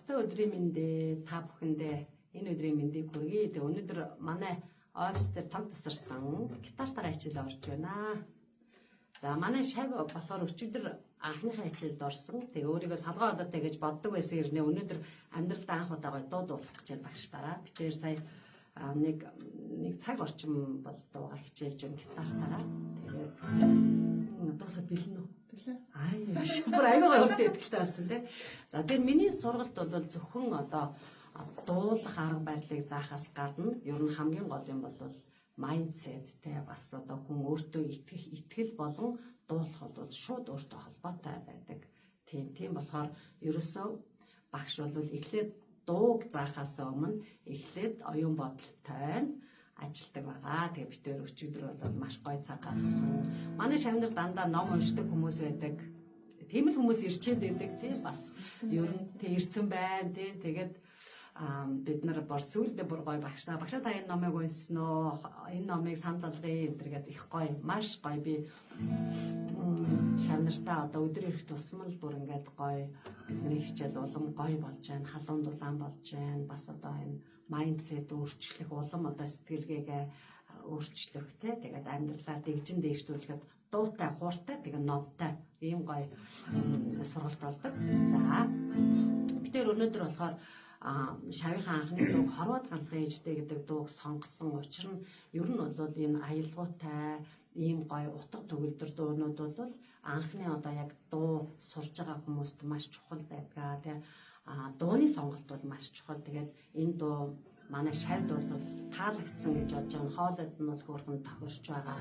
Сонсогчтой өдрийн мэндэ та бүхэндээ энэ өдрийн мэндийг хүргэе. Тэгээ өнөөдөр манай офис дээр тог тасарсан гитартаа хичээл орж байна. За манай шав болохоор өчигдөр анхныхаа хичээлд орсон. Тэгээ өөрийгөө солгоо олоотой гэж боддог байсан хэрнээ өнөөдөр амьдралдаа анх удаа дуу дуулах гэж байна багштараа. Би тэр сая нэг цаг орчим бол дуугаа хичээлж байна гитартаараа. Тэгээд дуулахад бэлэн үү? Бэлэн. Бүр аягаа өртөө идэлтэй болсон тий. За тэгээд миний сургалт бол зөвхөн одоо дуулах арга барилыг заахаас гадна ер нь хамгийн гол юм бол майндсет те бас одоо хүн өөртөө итгэл болон дуулах бол шууд өөртөө холбоотой байдаг. Тийм болохоор ерөөсөө багш бол эхлээд дууг заахаас өмнө эхлээд оюун бодолтой ажилдаг байгаа. Тэгээ бид тээр өчигдөр бол маш гоё цаг гаргасан. Манай шавнар дандаа ном уншдаг хүмүүс байдаг. Тийм л хүмүүс ирчээд байдаг тийм бас ер нь ирсэн байна тийм тэгээд бид нар бор сүүлдээ бүр гоё багшаа та энэ номыг уншсан уу? Энэ номыг санал болгоё энэ гэдэг их гоё, маш гоё би шавнартаа одоо өдөр ирэх тусмал бүр ингээд гоё бидний хичээл улам гоё болж байна, халуун дулаан болж байна. Бас одоо энэ майндсет өөрчлөх, улам одоо сэтгэлгээгээ өөрчлөх те тэгээд амьдралаа дэгжин дээшлүүлэхэд дуутай, хууртай тэгээд номтой ийм гоё сургалт болдог. За бид тэр өнөөдөр болохоор шавийнхаа анхны дууг хорвоод ганцхан ээжтэй гэдэг дууг сонгосон учир нь ер нь бол энэ аялгаутай ийм гоё утга төгөлдөр дуунууд бол анхны одоо яг дуу сурж байгаа хүмүүст маш чухал байдаг тий. Дууны сонголт бол маш чухал. Тэгээд энэ дуу манай шавьд бол таалагдсан гэж бодож байгаа. Хоолойд нь бол хөөрхөн тохирч байгаа.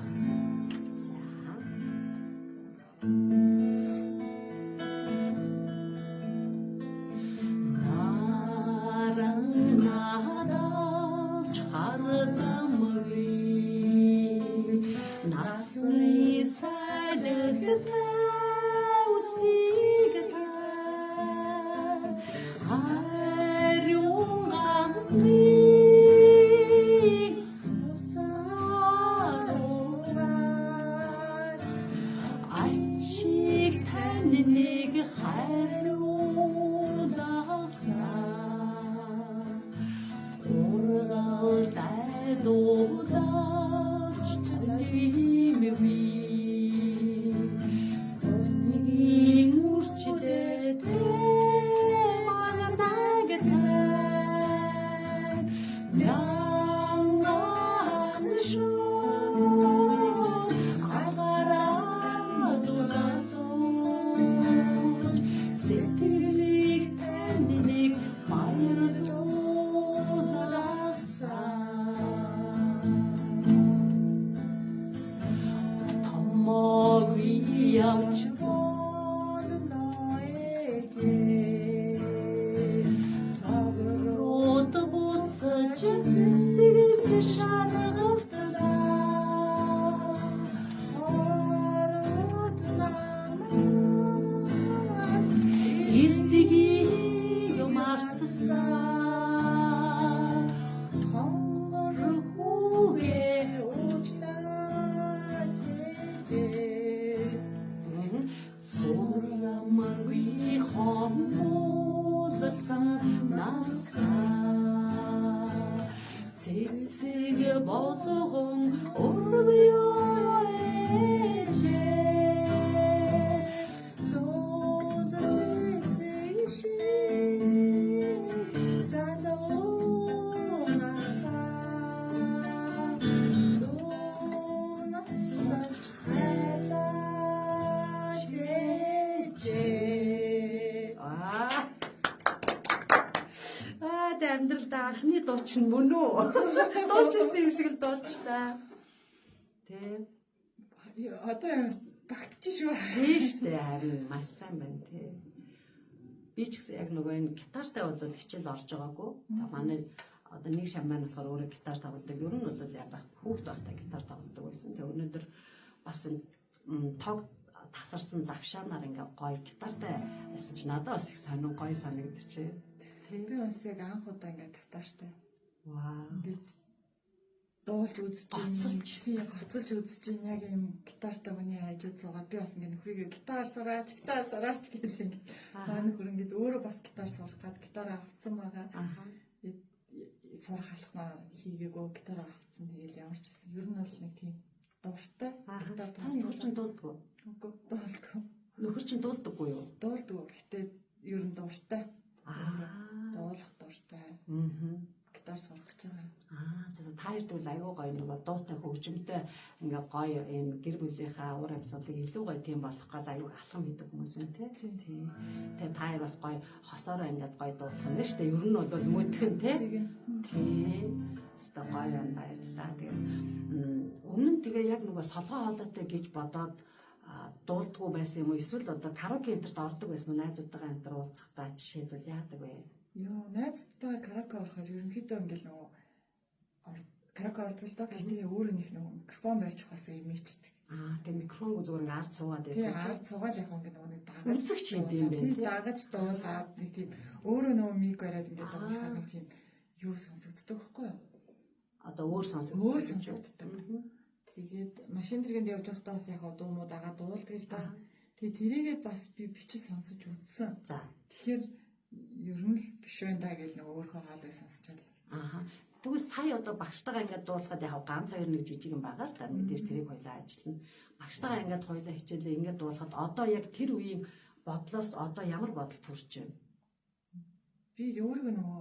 За амьдралдаа анхны дуу чинь мөн үү? Дуучсан юм шиг л дуулж та. Тэ. Одоо багтчих шүү. Тийм штэ харин маш сайн байна тий. Би ч гэсэн яг нөгөө энэ гитартай бол хичээл орж байгаагүй. Манай одоо нэг шам маань болохоор өөрөө гитар тоглодог. Ер нь бол яг хүүхд байхдаа гитар тоглодог байсан. Тэгээ өнөөдөр бас тог тасарсан завшаанаар ингээ гоё гитартай байсан чи надад бас их сонин гоё санагдчихэ. Би бас яг анх удаа ингээ гитартай. Вау. Ингээд дуулж үзэж Гоцолж. тий гоцолж үзэж яг юм гитартай хүний хажууд суугаад би бас ингэ нөхрийгээ гитар сураач гэдэг ингэ. Манай нөхөр ингэ өөрөө бас гитар сурах гад гитар авцсан байгаа. Сурах алхмаа хийгээгөө гитар авцсан. Тэгэл ямар ч гэсэн ер нь бол нэг тийм дууртай гитар нөхөр чинь дуулдаггүй. үгүй дуулдаг. Нөхөр чинь дуулдаггүй юу? Дуулдаг. Гэхдээ ер нь дууртай. Дуулах дууртай. Гитар сурах гэж байгаа. За та хоёр тэгвэл аюу гоё нөгөө дуутай хөгжимтэй ингээ гоё юм гэр бүлийнхаа уур амьсгалыг илүү гоё тийм болох гал аюу алхам хийдэг хүмүүс юм тий. Тэгээ та хоёр бас гоё хосоороо ингээд гоё дуулах юм шүү дээ. Ер нь бол мөдгөн тий. Тийм. Өстө гоё юм баярлаа. Тэгээ өмнө нь тэгээ яг нөгөө солгоо хоолойтой гэж бодоод дуулдгуу байсан юм уу? Эсвэл одоо караоке энтерт ордог байсан уу? Найзуудтайгаа энтер уулзахдаа жишээлбэл яадаг вэ? Йоо, найзуудтайгаа караоке орохоор ерөнхийдөө ингээл нөгөө караоке ордог л доо. Гэхдээ өөрөө нэг нөгөө микрофон барьж хасаа юм ичдэг. Тэгээ микрофонгүй зүгээр ингээ ард суугаад байдаг. Тэгээ ард суугаад яг ингээ нөгөө дагаж үзэгч юм тийм байх. Тийм дагаж дуулаад нэг тийм өөрөө нөгөө мик бариад ингээ дуулахаар нэг тийм юу сонсогддог байхгүй юу? Одоо өөр сонсогддог. Тэгээд машин тэргэнд явж байхдаа бас яг дуу муу дагаад дуулдаг л да. Тэгээ тэрийгээ бас би бичиж сонсож үзсэн. За. Тэгэхээр ер нь л биш байна да гэж нөгөө өөрөө хаалыг сонсчаад. Тэгвэл сая одоо багштайгаа ингээд дуулахад яг ганц хоёр нэг жижиг юм байгаа л да. Мэдээж тэрийг хоёлаа ажиллана. Багштайгаа ингээд хоёлаа хичээлээ ингээд дуулахад одоо яг тэр үеийн бодлоос одоо ямар бодол төрж байна? Би өөрөө нөгөө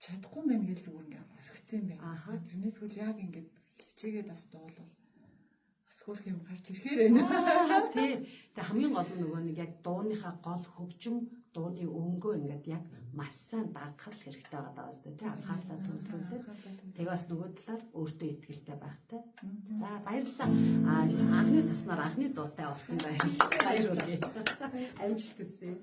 чадахгүй мэн гэж зүгээр ингээд орхицсан юм байна. Тэрнээс үл яг ингээд хичээгээд бас дуулвал бас хөрх юм гарч ирэхээр байна. Тий. Тэгээ хамгийн гол нь нөгөө нэг яг дууныхаа гол хөгжим, дууны өнгөө ингээд яг маш сайн дагах хэрэгтэй байгаа даа шүү дээ. Тий. Анхаарлаа төвлөрүүлээд тэгээ бас нөгөө талаар өөртөө ихтэй байх тий. За баярлалаа. Анхны заснаар анхны дуутай болсон байна. Баяр хүргэе. Амжилт хүсье.